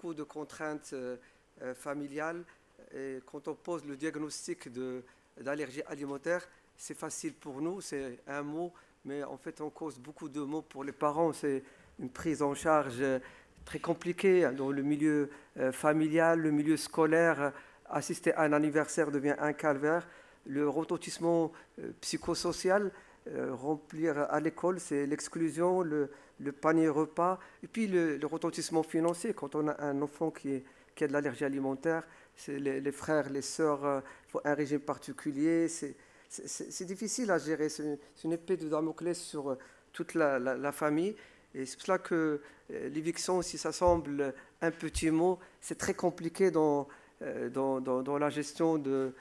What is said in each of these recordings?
beaucoup de contraintes familiales. Et quand on pose le diagnostic d'allergie alimentaire, c'est facile pour nous, c'est un mot, mais en fait on cause beaucoup de maux pour les parents. C'est une prise en charge très compliquée dans le milieu familial, le milieu scolaire. Assister à un anniversaire devient un calvaire. Le retentissement psychosocial, remplir à l'école, c'est l'exclusion, le panier repas, et puis le retentissement financier. Quand on a un enfant qui a de l'allergie alimentaire, c'est les frères, les sœurs, il faut un régime particulier. C'est difficile à gérer. C'est une épée de Damoclès sur toute la famille. Et c'est pour cela que l'éviction, si ça semble un petit mot, c'est très compliqué dans la gestion de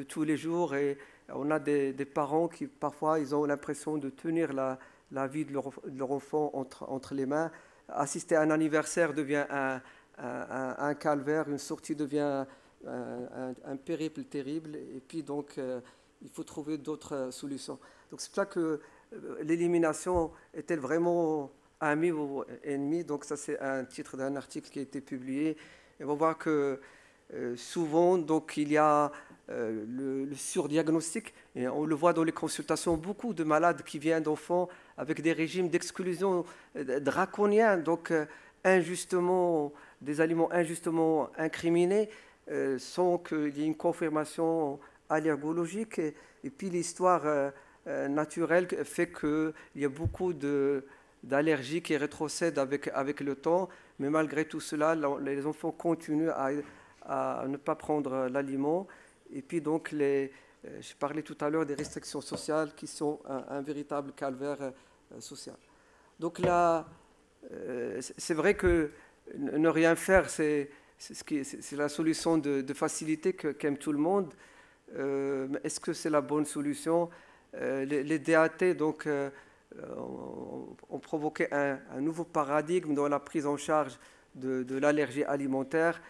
tous les jours. Et on a des parents qui, parfois, ils ont l'impression de tenir la vie de leur enfant entre les mains. Assister à un anniversaire devient un calvaire, une sortie devient un périple terrible. Et puis, donc, il faut trouver d'autres solutions. Donc, c'est pour ça que l'élimination est-elle vraiment ami ou ennemi? Donc, ça, c'est un titre d'un article qui a été publié. Et on va voir que souvent, donc, il y a le surdiagnostic, et on le voit dans les consultations, beaucoup de malades qui viennent d'enfants avec des régimes d'exclusion draconiens, donc injustement, des aliments injustement incriminés, sans qu'il y ait une confirmation allergologique. Et puis l'histoire naturelle fait qu'il y a beaucoup d'allergies qui rétrocèdent avec le temps, mais malgré tout cela, les enfants continuent à ne pas prendre l'aliment. Et puis donc, je parlais tout à l'heure des restrictions sociales qui sont un véritable calvaire social. Donc là, c'est vrai que ne rien faire, c'est la solution de facilité qu'aime tout le monde. Mais est-ce que c'est la bonne solution? Les DAT donc, ont provoqué un nouveau paradigme dans la prise en charge de l'allergie alimentaire.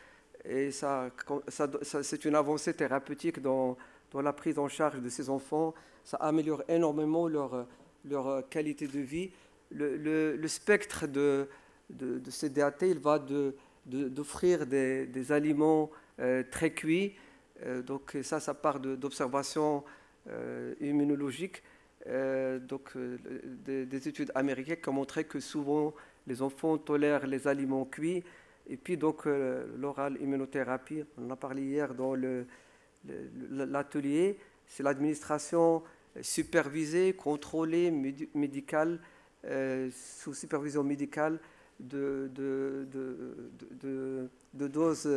Et c'est une avancée thérapeutique dans la prise en charge de ces enfants. Ça améliore énormément leur qualité de vie. Le spectre de ces DAT, il va d'offrir des aliments très cuits. Donc ça part d'observations immunologiques. Des études américaines qui ont montré que souvent les enfants tolèrent les aliments cuits. Et puis donc l'oral immunothérapie, on en a parlé hier dans l'atelier, c'est l'administration supervisée, contrôlée, médicale, sous supervision médicale de doses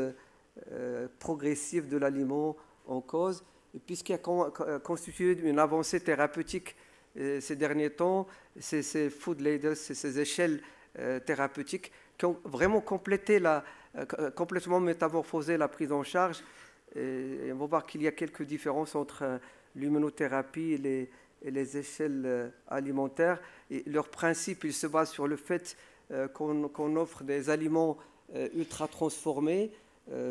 progressives de l'aliment en cause. Et puis ce qui a constitué une avancée thérapeutique ces derniers temps, c'est ces food ladders, ces échelles thérapeutiques qui ont vraiment complètement métamorphosé la prise en charge. Et on va voir qu'il y a quelques différences entre l'immunothérapie et les échelles alimentaires. Et leur principe, il se base sur le fait qu'on offre des aliments ultra transformés,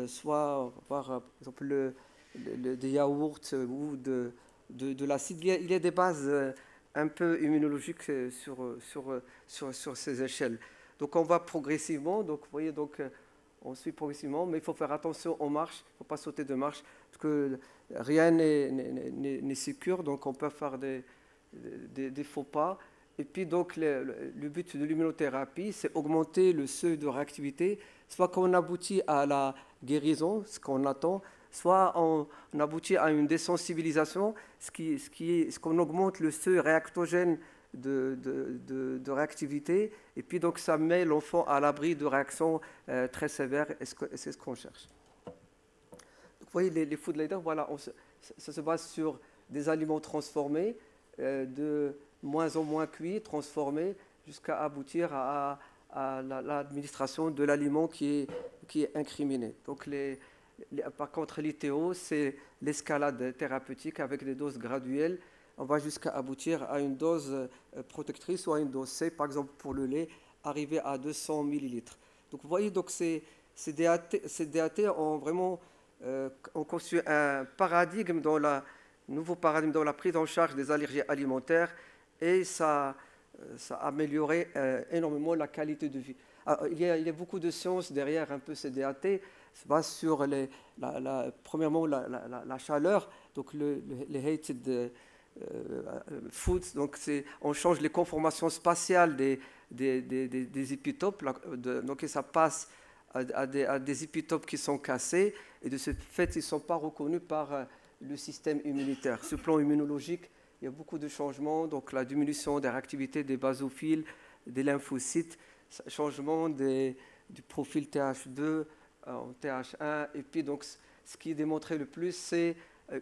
soit par exemple des yaourts ou de l'acide. Il y a des bases un peu immunologiques sur ces échelles. Donc on va progressivement, donc vous voyez, donc on suit progressivement, mais il faut faire attention aux marches, il ne faut pas sauter de marche, parce que rien n'est sécure, donc on peut faire des faux pas. Et puis donc le but de l'immunothérapie, c'est augmenter le seuil de réactivité, soit qu'on aboutit à la guérison, ce qu'on attend, soit on aboutit à une désensibilisation, ce qu'on augmente le seuil réactogène de réactivité, et puis donc ça met l'enfant à l'abri de réactions très sévères, et c'est ce qu'on cherche. Donc, vous voyez, les food ladders, voilà, ça se base sur des aliments transformés, de moins en moins cuits, transformés, jusqu'à aboutir à l'administration de l'aliment qui est incriminé. Donc par contre, l'ITO, c'est l'escalade thérapeutique avec des doses graduelles. On va jusqu'à aboutir à une dose protectrice ou à une dose C, par exemple pour le lait, arriver à 200 millilitres. Donc vous voyez, donc ces DAT ont vraiment conçu un paradigme nouveau paradigme dans la prise en charge des allergies alimentaires, et ça a amélioré énormément la qualité de vie. Alors, il y a beaucoup de sciences derrière un peu ces DAT. Ça se base sur premièrement la chaleur, donc les hated foods. Donc on change les conformations spatiales des épitopes. Donc ça passe à des épitopes qui sont cassés, et de ce fait, ils ne sont pas reconnus par le système immunitaire. Sur le plan immunologique, il y a beaucoup de changements, donc la diminution des réactivités des basophiles, des lymphocytes, changement du profil TH2 en TH1, et puis donc ce qui est démontré le plus, c'est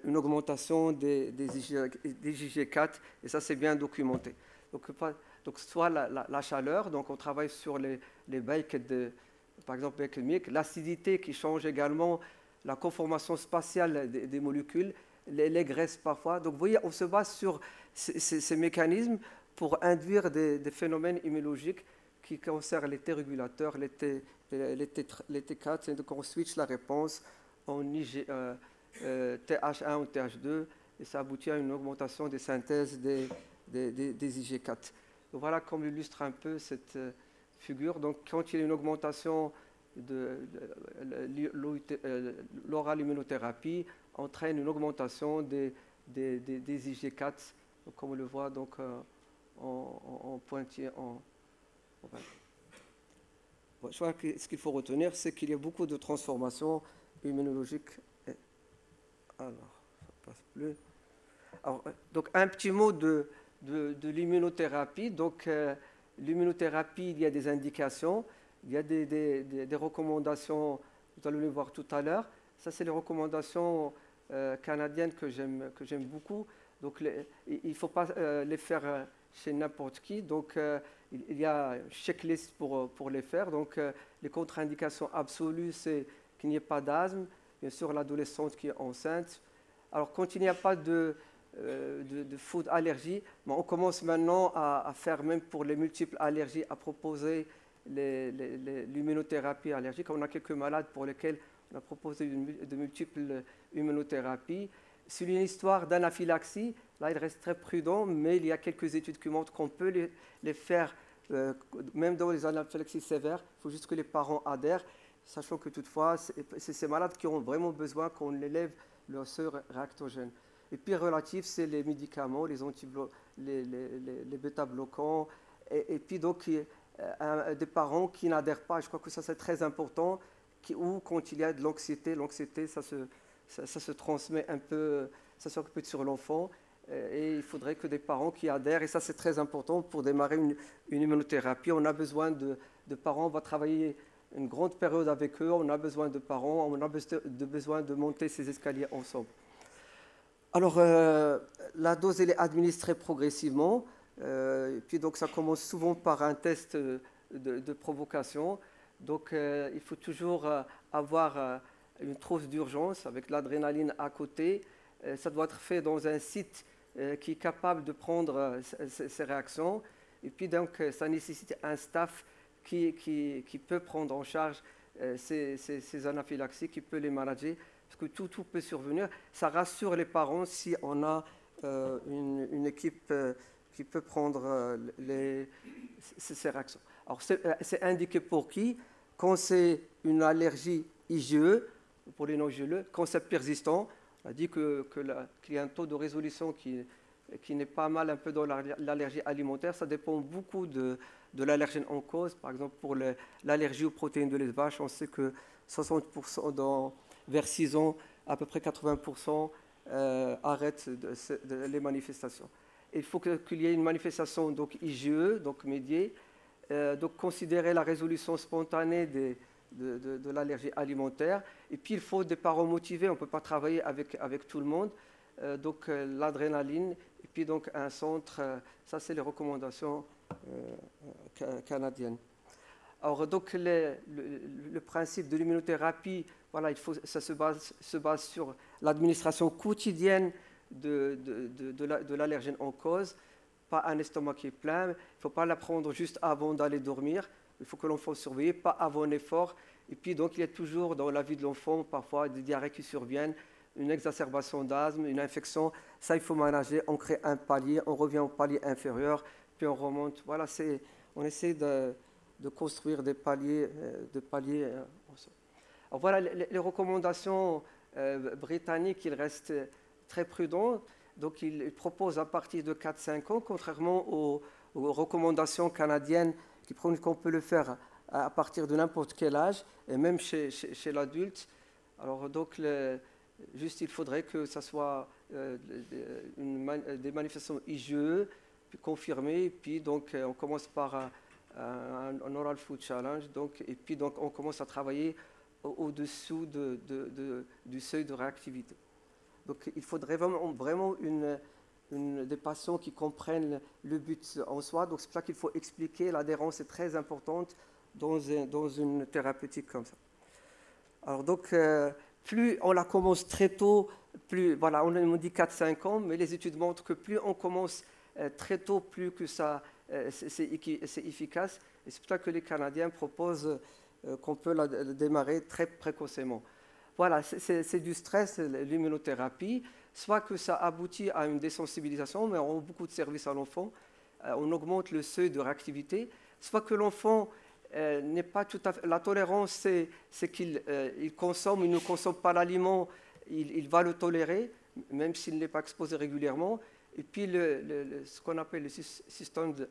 une augmentation des IgG4, et ça c'est bien documenté. Donc soit la chaleur, donc on travaille sur les baked, par exemple baked milk, l'acidité qui change également la conformation spatiale des molécules, les graisses parfois. Donc vous voyez, on se base sur ces mécanismes pour induire des phénomènes immunologiques qui concernent les T régulateurs, les T4, et donc on switch la réponse en TH1 ou TH2, et ça aboutit à une augmentation des synthèses des IG4. Donc voilà comme illustre un peu cette figure. Donc quand il y a une augmentation de l'oral immunothérapie, entraîne une augmentation des IG4, donc comme on le voit donc, en pointillé. Je crois que ce qu'il faut retenir, c'est qu'il y a beaucoup de transformations immunologiques. Alors, ça passe plus. Alors, donc, un petit mot de l'immunothérapie. Donc, l'immunothérapie, il y a des indications, il y a des recommandations, vous allez le voir tout à l'heure. Ça, c'est les recommandations canadiennes que j'aime beaucoup. Donc, il ne faut pas les faire chez n'importe qui. Donc, il y a une checklist pour les faire. Donc, les contre-indications absolues, c'est qu'il n'y ait pas d'asthme, bien sûr l'adolescente qui est enceinte. Alors, quand il n'y a pas de food allergie, on commence maintenant à faire, même pour les multiples allergies, à proposer l'immunothérapie allergique. On a quelques malades pour lesquels on a proposé de multiples immunothérapies. Sur une histoire d'anaphylaxie, là, il reste très prudent, mais il y a quelques études qui montrent qu'on peut les faire, même dans les anaphylaxies sévères. Il faut juste que les parents adhèrent, sachant que toutefois, c'est ces malades qui ont vraiment besoin qu'on élève leur seuil réactogène. Et puis, relatif, c'est les médicaments, les bêta-bloquants, et puis donc des parents qui n'adhèrent pas. Je crois que ça, c'est très important, ou quand il y a de l'anxiété, ça se transmet un peu, ça s'occupe sur l'enfant, et il faudrait que des parents qui adhèrent, et ça c'est très important pour démarrer une immunothérapie. On a besoin de parents, on va travailler une grande période avec eux, on a besoin de parents, on a besoin de monter ces escaliers ensemble. Alors, la dose, elle est administrée progressivement, et puis donc ça commence souvent par un test de provocation. Donc, il faut toujours avoir une trousse d'urgence avec l'adrénaline à côté. Ça doit être fait dans un site qui est capable de prendre ces réactions. Et puis, donc, ça nécessite un staff qui peut prendre en charge ces anaphylaxies, qui peut les manager, parce que tout peut survenir. Ça rassure les parents si on a une équipe qui peut prendre ces réactions. Alors, c'est indiqué pour qui? Quand c'est une allergie IgE, pour les non-IgE, quand c'est persistant, on a dit qu'il y a un taux de résolution qui n'est pas mal un peu dans l'allergie alimentaire. Ça dépend beaucoup de l'allergène en cause. Par exemple, pour l'allergie aux protéines de lait de vache, on sait que 60% vers 6 ans, à peu près 80% arrêtent les manifestations. Il faut qu'il y ait une manifestation donc IgE, donc médiée. Donc considérer la résolution spontanée de l'allergie alimentaire. Et puis il faut des parents motivés, on ne peut pas travailler avec tout le monde. Donc l'adrénaline, et puis donc un centre, ça c'est les recommandations canadiennes. Alors donc le principe de l'immunothérapie, voilà, ça se base sur l'administration quotidienne de l'allergène en cause. Pas un estomac qui est plein, il ne faut pas la prendre juste avant d'aller dormir, il faut que l'enfant surveille, pas avant un effort. Et puis donc il y a toujours dans la vie de l'enfant parfois des diarrhées qui surviennent, une exacerbation d'asthme, une infection, ça il faut manager, on crée un palier, on revient au palier inférieur, puis on remonte. Voilà, on essaie de construire des paliers. Alors voilà les recommandations britanniques, ils restent très prudents. Donc ils proposent à partir de 4-5 ans, contrairement aux recommandations canadiennes qui prônent qu'on peut le faire à partir de n'importe quel âge, et même chez l'adulte. Alors donc, juste il faudrait que ça soit des manifestations IgE, puis confirmées, puis donc on commence par un oral food challenge, donc, et puis donc on commence à travailler au-dessous du seuil de réactivité. Donc il faudrait vraiment des patients qui comprennent le but en soi. Donc c'est pour ça qu'il faut expliquer. L'adhérence est très importante dans une thérapeutique comme ça. Alors donc, plus on la commence très tôt, plus, voilà, on dit 4-5 ans, mais les études montrent que plus on commence très tôt, plus que c'est efficace. Et c'est pour ça que les Canadiens proposent qu'on peut la démarrer très précocement. Voilà, c'est du stress, l'immunothérapie, soit que ça aboutit à une désensibilisation, mais on a beaucoup de services à l'enfant, on augmente le seuil de réactivité, soit que l'enfant n'est pas tout à fait... La tolérance, c'est qu'il consomme, il ne consomme pas l'aliment, il va le tolérer, même s'il n'est pas exposé régulièrement. Et puis, ce qu'on appelle le système de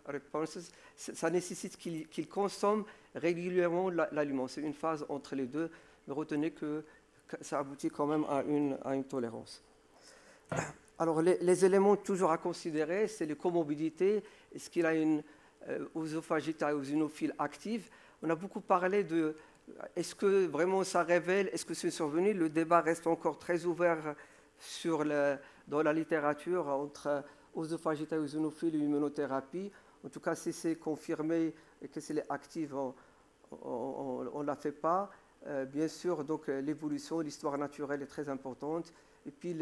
responses, ça nécessite qu'il consomme régulièrement l'aliment. C'est une phase entre les deux, mais retenez que ça aboutit quand même à une tolérance. Alors, les éléments toujours à considérer, c'est les comorbidités. Est-ce qu'il a une œsophagite eosinophile active? On a beaucoup parlé de est-ce que vraiment ça révèle, est-ce que c'est survenu? Le débat reste encore très ouvert dans la littérature entre œsophagite eosinophile et immunothérapie. En tout cas, si c'est confirmé et que c'est active, on ne la fait pas. Bien sûr, donc l'évolution, l'histoire naturelle est très importante. Et puis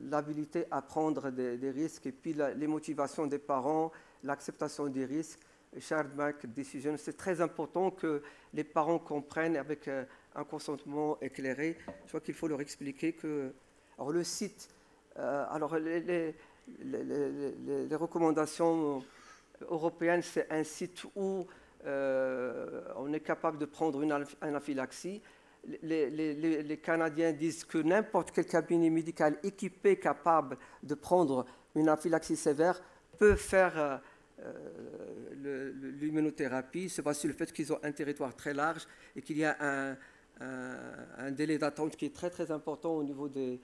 l'habilité à prendre des risques, et puis les motivations des parents, l'acceptation des risques, shared make decision. C'est très important que les parents comprennent avec un consentement éclairé. Je crois qu'il faut leur expliquer que... Alors le site, alors les recommandations européennes, c'est un site où on est capable de prendre une anaphylaxie. Les Canadiens disent que n'importe quel cabinet médical équipé, capable de prendre une anaphylaxie sévère, peut faire l'immunothérapie. C'est parce que le fait qu'ils ont un territoire très large et qu'il y a un délai d'attente qui est très très important au niveau des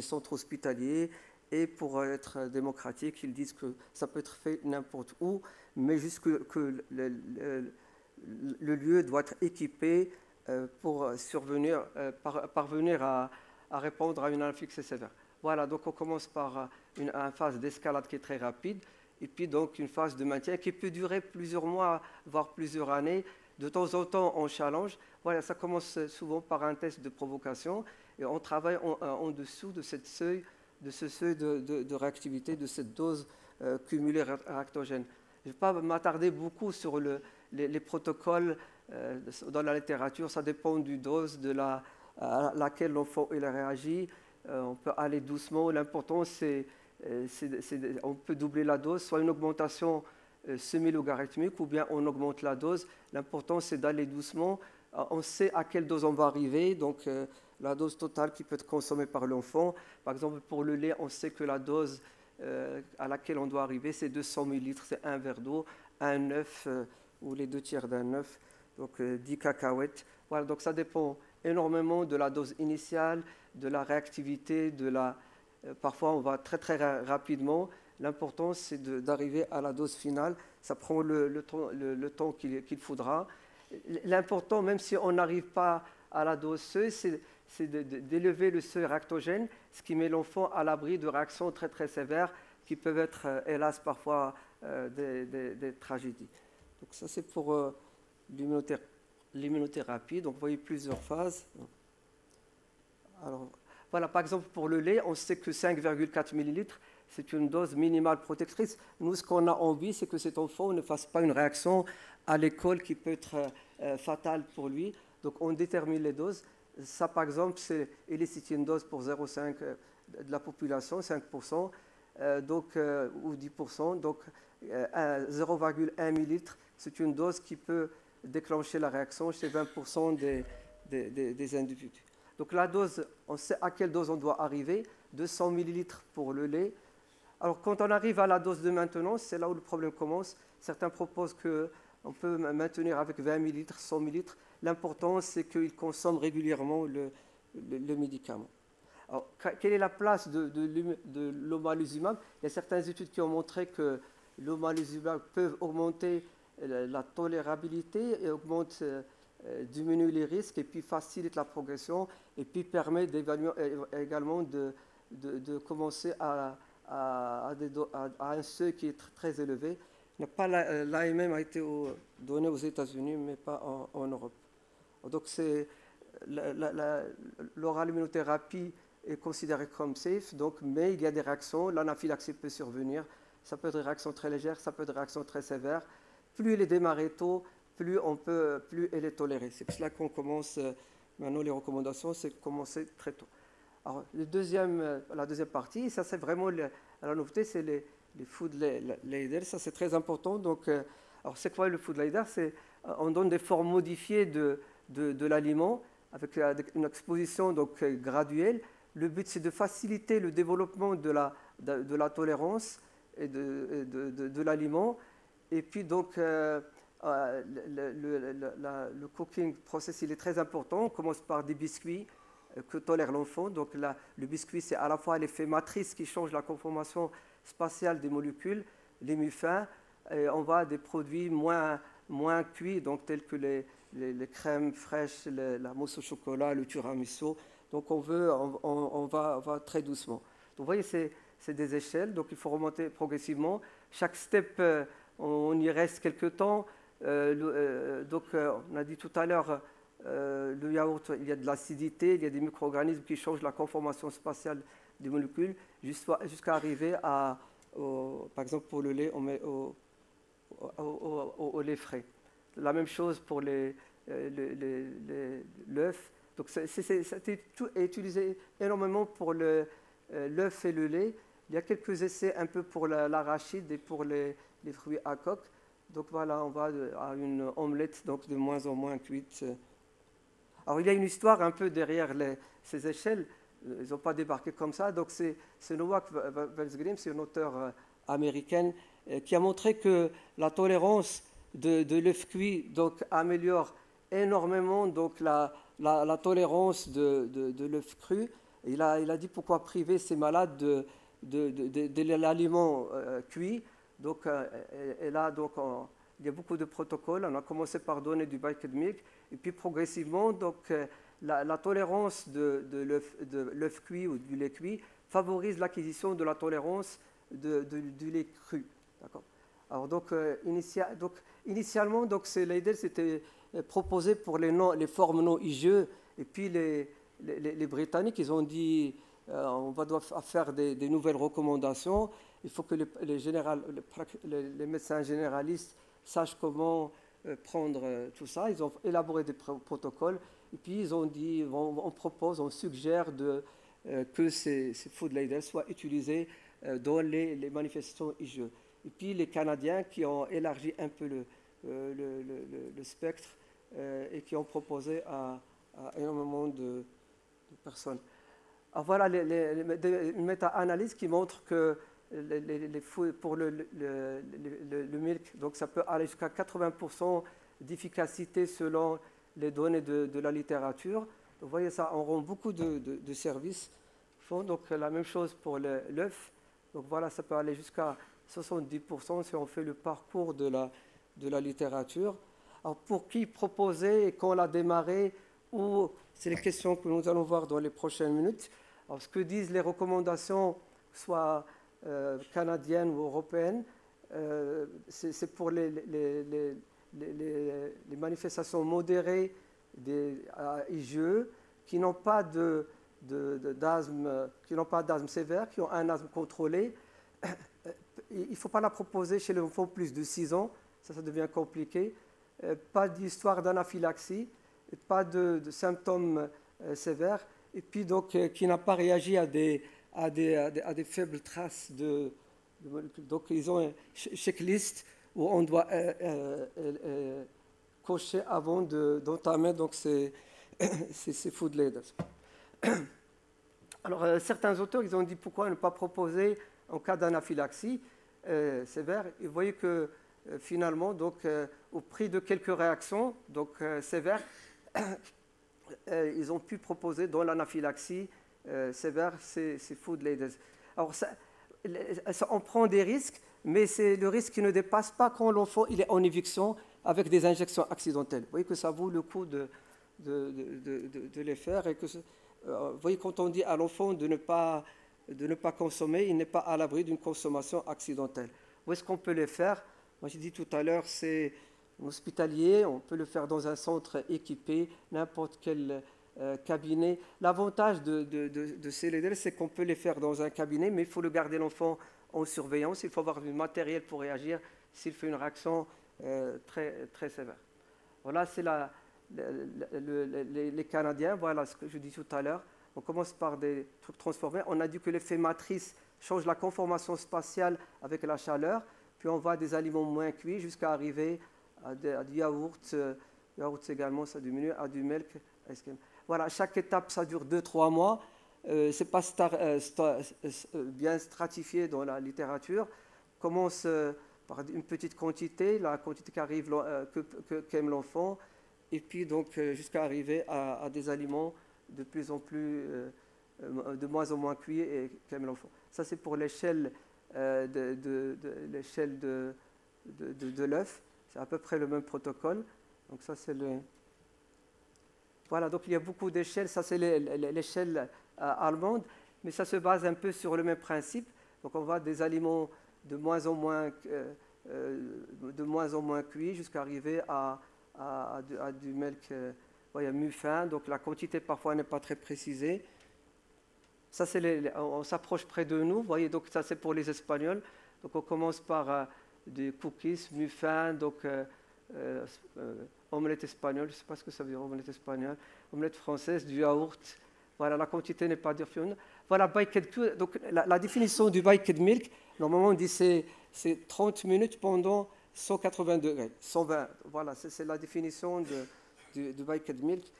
centres hospitaliers. Et pour être démocratique, ils disent que ça peut être fait n'importe où, mais juste que le lieu doit être équipé pour parvenir à répondre à une anaphylaxie sévère. Voilà, donc on commence par une phase d'escalade qui est très rapide, et puis donc une phase de maintien qui peut durer plusieurs mois, voire plusieurs années. De temps en temps, on challenge. Voilà, ça commence souvent par un test de provocation, et on travaille en dessous de ce seuil de réactivité, de cette dose cumulée réactogène. Je ne vais pas m'attarder beaucoup sur les protocoles dans la littérature. Ça dépend du dose à laquelle l'enfant réagit. On peut aller doucement. L'important, c'est on peut doubler la dose, soit une augmentation semi-logarithmique, ou bien on augmente la dose. L'important, c'est d'aller doucement. On sait à quelle dose on va arriver, donc la dose totale qui peut être consommée par l'enfant. Par exemple, pour le lait, on sait que la dose à laquelle on doit arriver, c'est 200 ml, c'est un verre d'eau, un œuf ou les 2/3 d'un œuf, donc 10 cacahuètes. Voilà, donc ça dépend énormément de la dose initiale, de la réactivité, parfois on va très très rapidement. L'important, c'est d'arriver à la dose finale. Ça prend le temps qu'il faudra. L'important, même si on n'arrive pas à la dose seuil, c'est d'élever le seuil réactogène, ce qui met l'enfant à l'abri de réactions très très sévères qui peuvent être, hélas, parfois des tragédies. Donc ça, c'est pour l'immunothérapie. Donc vous voyez plusieurs phases. Alors, voilà, par exemple, pour le lait, on sait que 5,4 ml, c'est une dose minimale protectrice. Nous, ce qu'on a envie, c'est que cet enfant ne fasse pas une réaction à l'école qui peut être fatale pour lui. Donc, on détermine les doses. Ça, par exemple, c'est une dose pour 0,5 de la population, 5%, ou 10%. Donc, 0,1 millilitre, c'est une dose qui peut déclencher la réaction chez 20% des individus. Donc la dose, on sait à quelle dose on doit arriver, 200 millilitres pour le lait. Alors quand on arrive à la dose de maintenance, c'est là où le problème commence. Certains proposent qu'on peut maintenir avec 20 millilitres, 100 millilitres. L'important, c'est qu'ils consomment régulièrement le médicament. Alors, quelle est la place de l'omalizumab? Il y a certaines études qui ont montré que l'omalizumab peut augmenter la tolérabilité et diminue les risques et puis facilite la progression et puis permet également de commencer à un seuil qui est très élevé. L'AMM a été donné aux États-Unis, mais pas en Europe. Donc, l'oral immunothérapie est considérée comme safe, mais il y a des réactions. L'anaphylaxie peut survenir. Ça peut être des réactions très légères, ça peut être des réactions très sévères. Plus elle est démarrée tôt, plus elle est tolérée. C'est pour cela qu'on commence, maintenant les recommandations, c'est de commencer très tôt. Alors, la deuxième partie, ça c'est vraiment la nouveauté, c'est les food ladder, ça c'est très important. Donc, alors c'est quoi le food ladder? On donne des formes modifiées de l'aliment avec une exposition donc, graduelle. Le but c'est de faciliter le développement de la tolérance et de l'aliment. Et puis donc, le cooking process il est très important. On commence par des biscuits que tolère l'enfant. Donc le biscuit, c'est à la fois l'effet matrice qui change la conformation spatiale des molécules, les muffins, et on va à des produits moins cuits, donc tels que les crèmes fraîches, la mousse au chocolat, le tiramisu. Donc on va très doucement. Donc vous voyez, c'est des échelles, donc il faut remonter progressivement. Chaque step, on y reste quelques temps. Donc on a dit tout à l'heure, le yaourt, il y a de l'acidité, il y a des micro-organismes qui changent la conformation spatiale des molécules jusqu'à arriver par exemple pour le lait, on met au lait frais. La même chose pour l'œuf. Donc c'est utilisé énormément pour l'œuf et le lait. Il y a quelques essais un peu pour l'arachide et pour les fruits à coque. Donc voilà, on va à une omelette donc de moins en moins cuite. Alors il y a une histoire un peu derrière ces échelles. Ils n'ont pas débarqué comme ça. Donc c'est Novak Velsgrim, c'est une auteure américaine qui a montré que la tolérance de l'œuf cuit donc améliore énormément donc la tolérance de l'œuf cru. Il a dit pourquoi priver ces malades de l'aliment cuit. Donc, et là, donc, il y a beaucoup de protocoles. On a commencé par donner du baked milk, et puis progressivement, donc, la tolérance de l'œuf cuit ou du lait cuit favorise l'acquisition de la tolérance du lait cru. D'accord. Alors, donc, initialement, donc, c'était proposé pour les formes non IgE, et puis les Britanniques, ils ont dit on doit faire des nouvelles recommandations. Il faut que les médecins généralistes sachent comment prendre tout ça. Ils ont élaboré des protocoles et puis ils ont dit on suggère que ces food labels soient utilisés dans les manifestations IgE. Et puis les Canadiens qui ont élargi un peu le spectre et qui ont proposé à énormément de personnes. Alors voilà une méta-analyse qui montre que pour le milk, donc ça peut aller jusqu'à 80% d'efficacité selon les données de la littérature. Vous voyez ça, on rend beaucoup de services. Donc la même chose pour l'œuf. Donc voilà, ça peut aller jusqu'à 70% si on fait le parcours de la littérature. Alors pour qui proposer et quand l'a démarré, ou c'est les questions que nous allons voir dans les prochaines minutes. Alors ce que disent les recommandations, soit canadiennes ou européennes, c'est pour les manifestations modérées à IgE qui n'ont pas d'asthme sévère, qui ont un asthme contrôlé. Il ne faut pas la proposer chez les enfants plus de 6 ans, ça devient compliqué. Pas d'histoire d'anaphylaxie, pas de symptômes sévères, et puis donc qui n'a pas réagi à des faibles traces de Donc, ils ont une checklist où on doit cocher avant d'entamer donc ces food leaders. Alors, certains auteurs, ils ont dit pourquoi ne pas proposer en cas d'anaphylaxie sévère. Et vous voyez que finalement, donc, au prix de quelques réactions donc, sévères, ils ont pu proposer dans l'anaphylaxie sévère ces food leaders. Alors, on prend des risques, mais c'est le risque qui ne dépasse pas quand l'enfant il est en éviction avec des injections accidentelles. Vous voyez que ça vaut le coup de les faire. Et que, vous voyez, quand on dit à l'enfant de ne pas consommer, il n'est pas à l'abri d'une consommation accidentelle. Où est-ce qu'on peut les faire? Moi, j'ai dit tout à l'heure, c'est hospitalier, on peut le faire dans un centre équipé, n'importe quel cabinet. L'avantage de ces LEDEL, c'est qu'on peut les faire dans un cabinet, mais il faut le garder l'enfant en surveillance. Il faut avoir du matériel pour réagir s'il fait une réaction très, très sévère. Voilà, c'est les Canadiens. Voilà ce que je dis tout à l'heure. On commence par des trucs transformés. On a dit que l'effet matrice change la conformation spatiale avec la chaleur. Puis on va à des aliments moins cuits jusqu'à arriver à du yaourt. Yaourt également, ça diminue, à du milk. Voilà, chaque étape, ça dure 2-3 mois. Ce n'est pas bien stratifié dans la littérature. On commence par une petite quantité, la quantité qu'aime l'enfant, et puis donc jusqu'à arriver à des aliments de plus en plus, de moins en moins cuits et qu'aime l'enfant. Ça, c'est pour l'échelle l'échelle de l'œuf. C'est à peu près le même protocole. Donc ça, c'est le... Voilà, donc il y a beaucoup d'échelles. Ça, c'est l'échelle allemande, mais ça se base un peu sur le même principe. Donc on va des aliments de moins en moins cuits jusqu'à arriver à du milk mi-fin. Donc la quantité parfois n'est pas très précisée. Ça, on s'approche près de nous. Vous voyez, donc ça c'est pour les Espagnols. Donc on commence par des cookies mi-fin, donc omelette espagnole, je ne sais pas ce que ça veut dire, omelette espagnole, omelette française, du yaourt. Voilà, la quantité n'est pas différente. Voilà, donc la définition du baked milk, normalement on dit c'est 30 minutes pendant 180 degrés, 120. Voilà, c'est la définition du baked milk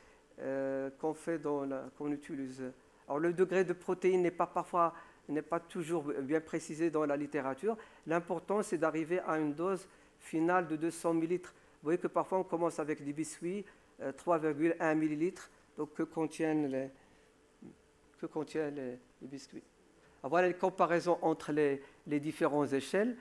qu'on utilise. Alors le degré de protéines n'est pas toujours bien précisé dans la littérature. L'important, c'est d'arriver à une dose finale de 200 millilitres. Vous voyez que parfois on commence avec des biscuits, 3,1 millilitres, donc que contiennent les biscuits. Alors, voilà les comparaisons entre les différentes échelles,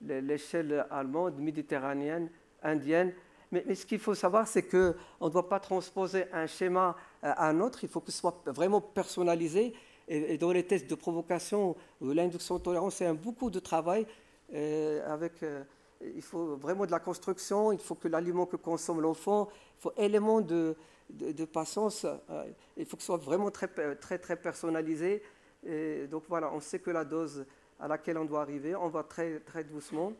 l'échelle allemande, méditerranéenne, indienne. Mais ce qu'il faut savoir, c'est qu'on ne doit pas transposer un schéma à un autre, il faut que ce soit vraiment personnalisé. Et dans les tests de provocation ou l'induction de tolérance, c'est beaucoup de travail il faut vraiment de la construction, il faut que l'aliment que consomme l'enfant, il faut éléments de patience, il faut que ce soit vraiment très, très, très personnalisé. Et donc voilà, on sait que la dose à laquelle on doit arriver, on va très, très doucement.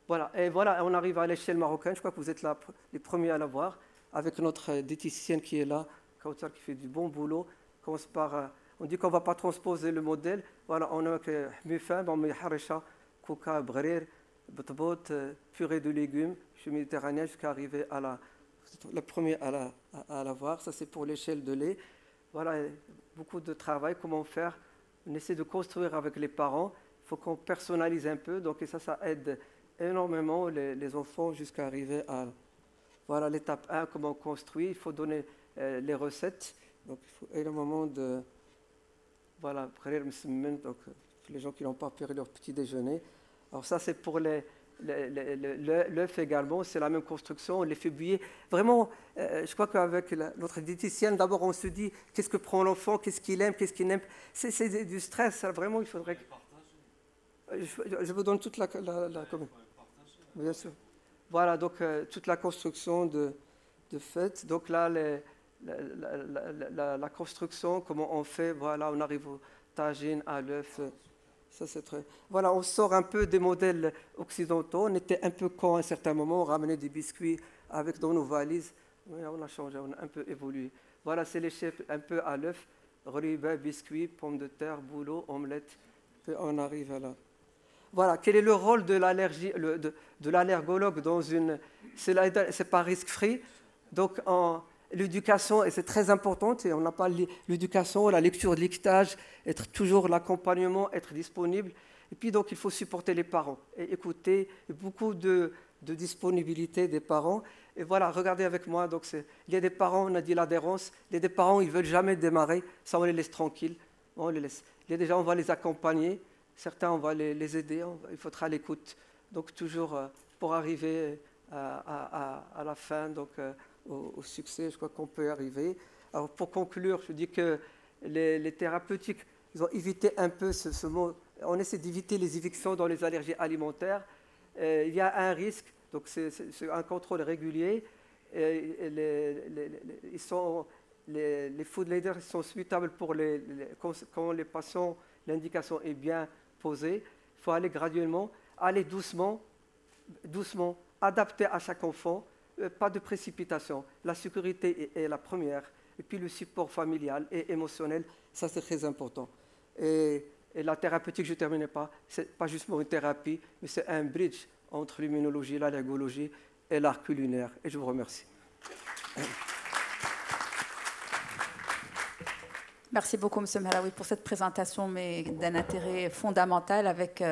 Voilà, et voilà, on arrive à l'échelle marocaine. Je crois que vous êtes les premiers à la voir, avec notre diététicienne qui est là, Kautar, qui fait du bon boulot. On dit qu'on ne va pas transposer le modèle. Voilà, on a que mufin, on met harisha, coca, brer, botbot, purée de légumes. Je suis méditerranéen jusqu'à arriver à la première à la voir. Ça, c'est pour l'échelle de lait. Voilà, beaucoup de travail. Comment faire? On essaie de construire avec les parents. Il faut qu'on personnalise un peu. Donc, et ça aide énormément les enfants jusqu'à arriver à voilà l'étape 1, comment on construit. Il faut donner les recettes. Donc il faut énormément de voilà, donc les gens qui n'ont pas pris leur petit déjeuner. Alors ça c'est pour l'œuf également, c'est la même construction, on les fait bouillir. Vraiment, je crois qu'avec notre diététicienne, d'abord on se dit qu'est-ce que prend l'enfant, qu'est-ce qu'il aime, qu'est-ce qu'il n'aime. C'est du stress, ça, vraiment il faudrait... Je vous donne toute la commune. Bien sûr. Voilà, donc toute la construction de fait. Donc là, la construction, comment on fait, voilà, on arrive au tagine, à l'œuf. Ça, c'est très... Voilà, on sort un peu des modèles occidentaux. On était un peu cons à un certain moment, on ramenait des biscuits dans nos valises. Oui, on a changé, on a un peu évolué. Voilà, c'est l'échelle un peu à l'œuf. Riba, biscuits, pommes de terre, bouleau, omelette, On arrive à là. Voilà, quel est le rôle de l'allergie, de l'allergologue dans une... C'est pas risque-free. Donc, l'éducation, et c'est très important, et on n'a pas l'éducation, la lecture de l'étiquetage, être toujours l'accompagnement, être disponible. Et puis, donc, il faut supporter les parents et écouter, et beaucoup de disponibilité des parents. Et voilà, regardez avec moi, donc il y a des parents, on a dit l'adhérence, il y a des parents, ils ne veulent jamais démarrer, ça on les laisse tranquilles, on les laisse. Il y a des gens, on va les accompagner, certains, on va les aider, il faudra l'écoute. Donc toujours pour arriver à la fin, donc au succès, je crois qu'on peut y arriver. Alors pour conclure, je dis que les thérapeutiques, ils ont évité un peu ce mot, on essaie d'éviter les évictions dans les allergies alimentaires. Il y a un risque, donc c'est un contrôle régulier. Les food leaders sont suitables pour quand les patients, l'indication est bien posée. Il faut aller graduellement, aller doucement, adapter à chaque enfant, pas de précipitation. La sécurité est la première. Et puis le support familial et émotionnel, ça c'est très important. Et la thérapeutique, je ne termine pas, ce n'est pas juste une thérapie, mais c'est un bridge entre l'immunologie, l'allergologie et l'art culinaire. Et je vous remercie. Merci beaucoup, M. Mehraoui, pour cette présentation, mais d'un intérêt fondamental avec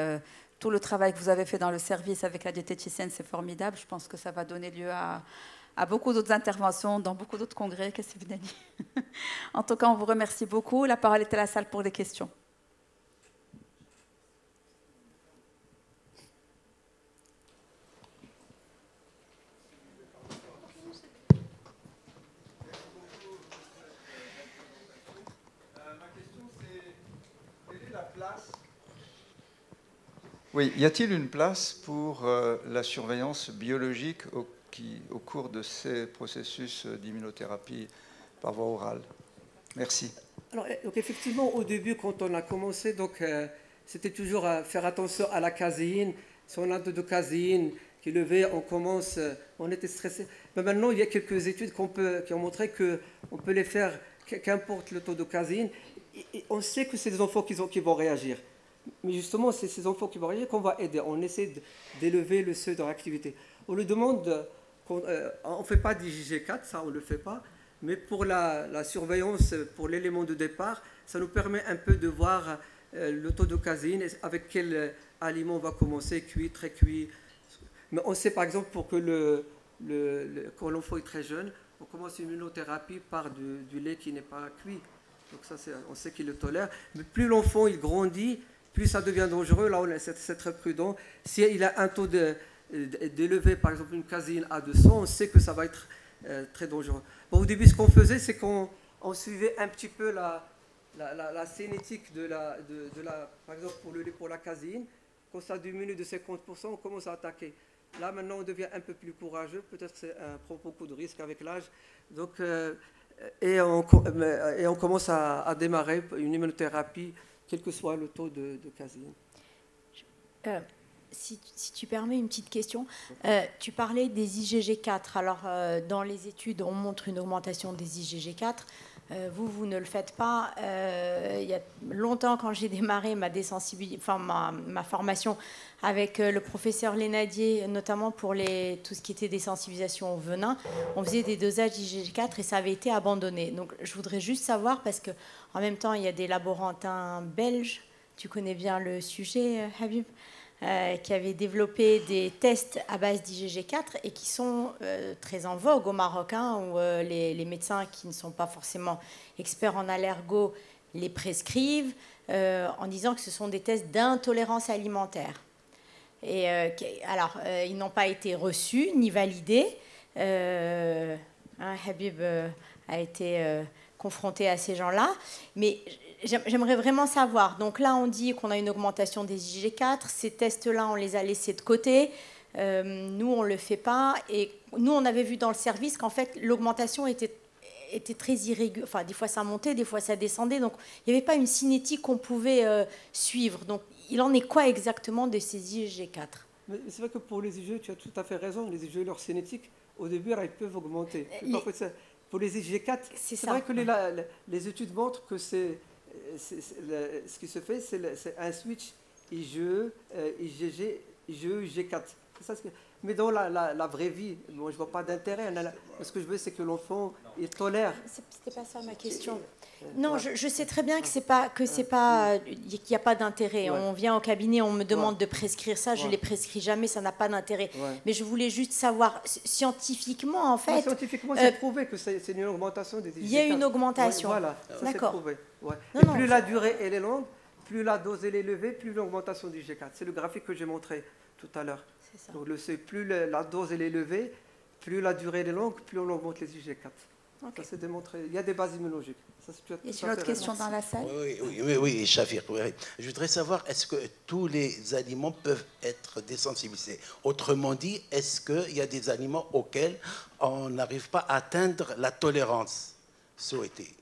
tout le travail que vous avez fait dans le service avec la diététicienne. C'est formidable. Je pense que ça va donner lieu à beaucoup d'autres interventions dans beaucoup d'autres congrès. Qu'est-ce que vous avez dit? En tout cas, on vous remercie beaucoup. La parole est à la salle pour des questions. Oui, y a-t-il une place pour la surveillance biologique au cours de ces processus d'immunothérapie par voie orale? Merci. Alors, donc effectivement, au début, quand on a commencé, c'était toujours à faire attention à la caséine. Si on a de caséine qui est levée, on était stressé. Mais maintenant, il y a quelques études qui ont montré qu'on peut les faire, qu'importe le taux de caséine. Et on sait que c'est des enfants qui vont réagir. Mais justement, c'est ces enfants qui vont réagir qu'on va aider. On essaie d'élever le seuil de réactivité. On lui demande, on ne fait pas d'IgG4, ça on ne le fait pas, mais pour la surveillance, pour l'élément de départ, ça nous permet un peu de voir le taux de caséine, avec quel aliment on va commencer, cuit, très cuit. Mais on sait par exemple pour que quand l'enfant est très jeune, on commence une immunothérapie par du lait qui n'est pas cuit. Donc ça, on sait qu'il le tolère. Mais plus l'enfant il grandit, plus ça devient dangereux. Là, c'est très prudent. S'il a un taux d'élevé, par exemple une caséine à 200, on sait que ça va être très dangereux. Bon, au début, ce qu'on faisait, c'est qu'on suivait un petit peu la cinétique par exemple pour la caséine. Quand ça diminue de 50%, on commence à attaquer. Là, maintenant, on devient un peu plus courageux. Peut-être que prend beaucoup de risques avec l'âge. Donc, et on commence à démarrer une immunothérapie, quel que soit le taux de caséine. Si tu permets une petite question, tu parlais des IgG4. Alors, dans les études, on montre une augmentation des IgG4. Vous ne le faites pas. Il y a longtemps, quand j'ai démarré ma formation avec le professeur Lénadier, notamment pour tout ce qui était désensibilisation au venin, on faisait des dosages d'IgG4 et ça avait été abandonné. Donc, je voudrais juste savoir, parce qu'en même temps, il y a des laborantins belges, tu connais bien le sujet, Habib, qui avaient développé des tests à base d'IgG4 et qui sont très en vogue au Maroc, où les médecins qui ne sont pas forcément experts en allergo les prescrivent en disant que ce sont des tests d'intolérance alimentaire. Et alors, ils n'ont pas été reçus ni validés. Habib a été confronté à ces gens-là, mais j'aimerais vraiment savoir. Donc là, on dit qu'on a une augmentation des IgG4. Ces tests-là, on les a laissés de côté. Nous, on ne le fait pas. Et nous, on avait vu dans le service qu'en fait, l'augmentation était très irrégulière. Enfin, des fois, ça montait, des fois, ça descendait. Donc, il n'y avait pas une cinétique qu'on pouvait suivre. Donc, il en est quoi exactement de ces IgG4? Mais c'est vrai que pour les IgE, tu as tout à fait raison. Les IgE, leur cinétique, au début, ils peuvent augmenter. Pour les IgG4, c'est vrai que les études montrent que ce qui se fait, c'est un switch IgE, IgG, IgE, IG4. C'est ça, mais dans la vraie vie, moi, je ne vois pas d'intérêt. Ce que je veux, c'est que l'enfant, il tolère. C'était pas ça ma question. Non, je sais très bien que c'est pas qu'il n'y a pas d'intérêt. Ouais. On vient au cabinet, on me demande de prescrire ça, je les prescris jamais, ça n'a pas d'intérêt. Ouais. Mais je voulais juste savoir scientifiquement, en fait. Scientifiquement, c'est prouvé que c'est une augmentation des IgG4. Il y a une augmentation. Ouais, voilà, ça c'est prouvé. Ouais. Et plus la durée elle est longue, plus la dose elle est élevée, plus l'augmentation du IgG4. C'est le graphique que j'ai montré tout à l'heure. Donc plus la dose elle est élevée, plus la durée elle est longue, plus on augmente les IgG4. Okay. Ça c'est démontré. Il y a des bases immunologiques. Y a une autre question dans la salle? Oui, Chafir. Je voudrais savoir, est-ce que tous les aliments peuvent être désensibilisés? Autrement dit, est-ce qu'il y a des aliments auxquels on n'arrive pas à atteindre la tolérance souhaitée?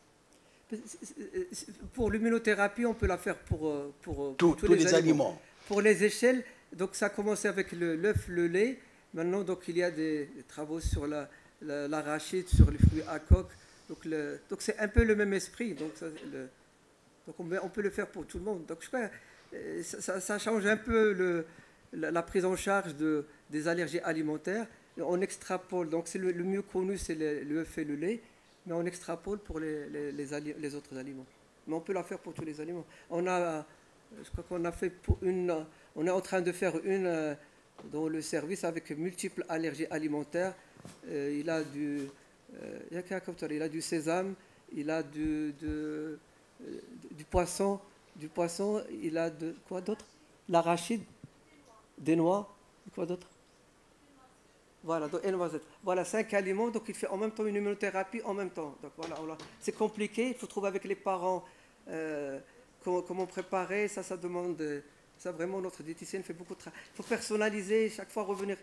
Pour l'immunothérapie, on peut la faire pour tous les aliments. Pour les échelles, donc ça a commencé avec l'œuf, le lait. Maintenant, donc, il y a des travaux sur l'arachide, sur les fruits à coque. Donc c'est un peu le même esprit. Donc on peut le faire pour tout le monde. Donc je crois que ça change un peu la prise en charge des allergies alimentaires. On extrapole. Donc c'est le mieux connu, c'est l'œuf et le lait. Mais on extrapole pour les autres aliments. Mais on peut la faire pour tous les aliments. Je crois qu'on a fait on est en train de faire une dans le service avec multiples allergies alimentaires. Il a du sésame, il a du poisson, il a de quoi d'autre? L'arachide, des noix, quoi d'autre? Voilà, donc, voilà 5 aliments, donc il fait en même temps une immunothérapie en même temps. Donc voilà, c'est compliqué, il faut trouver avec les parents comment préparer, ça demande, ça vraiment notre diététicienne fait beaucoup de travail. Il faut personnaliser, chaque fois revenir,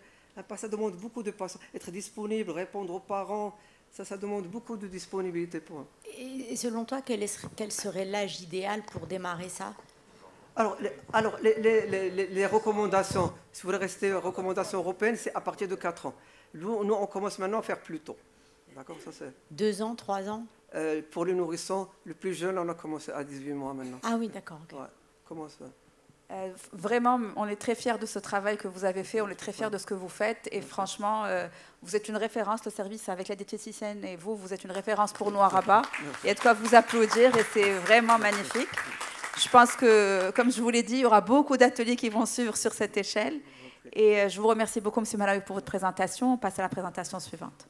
ça demande beaucoup de patience, être disponible, répondre aux parents. Ça demande beaucoup de disponibilité pour eux. Et selon toi, quel serait l'âge idéal pour démarrer ça? Alors les recommandations, si vous voulez rester recommandations européennes, c'est à partir de 4 ans. Nous, on commence maintenant à faire plus tôt. D'accord, ça c'est... 2 ans, 3 ans pour les nourrissons, le plus jeune, on a commencé à 18 mois maintenant. Ah oui, d'accord. Okay. Ouais, commence... Vraiment, on est très fiers de ce travail que vous avez fait, on est très fiers de ce que vous faites et franchement, vous êtes une référence, le service avec la diététicienne et vous êtes une référence pour nous à Rabat. Il y a de quoi vous applaudir et c'est vraiment magnifique. Je pense que, comme je vous l'ai dit, il y aura beaucoup d'ateliers qui vont suivre sur cette échelle et je vous remercie beaucoup, M. Malawi, pour votre présentation. On passe à la présentation suivante.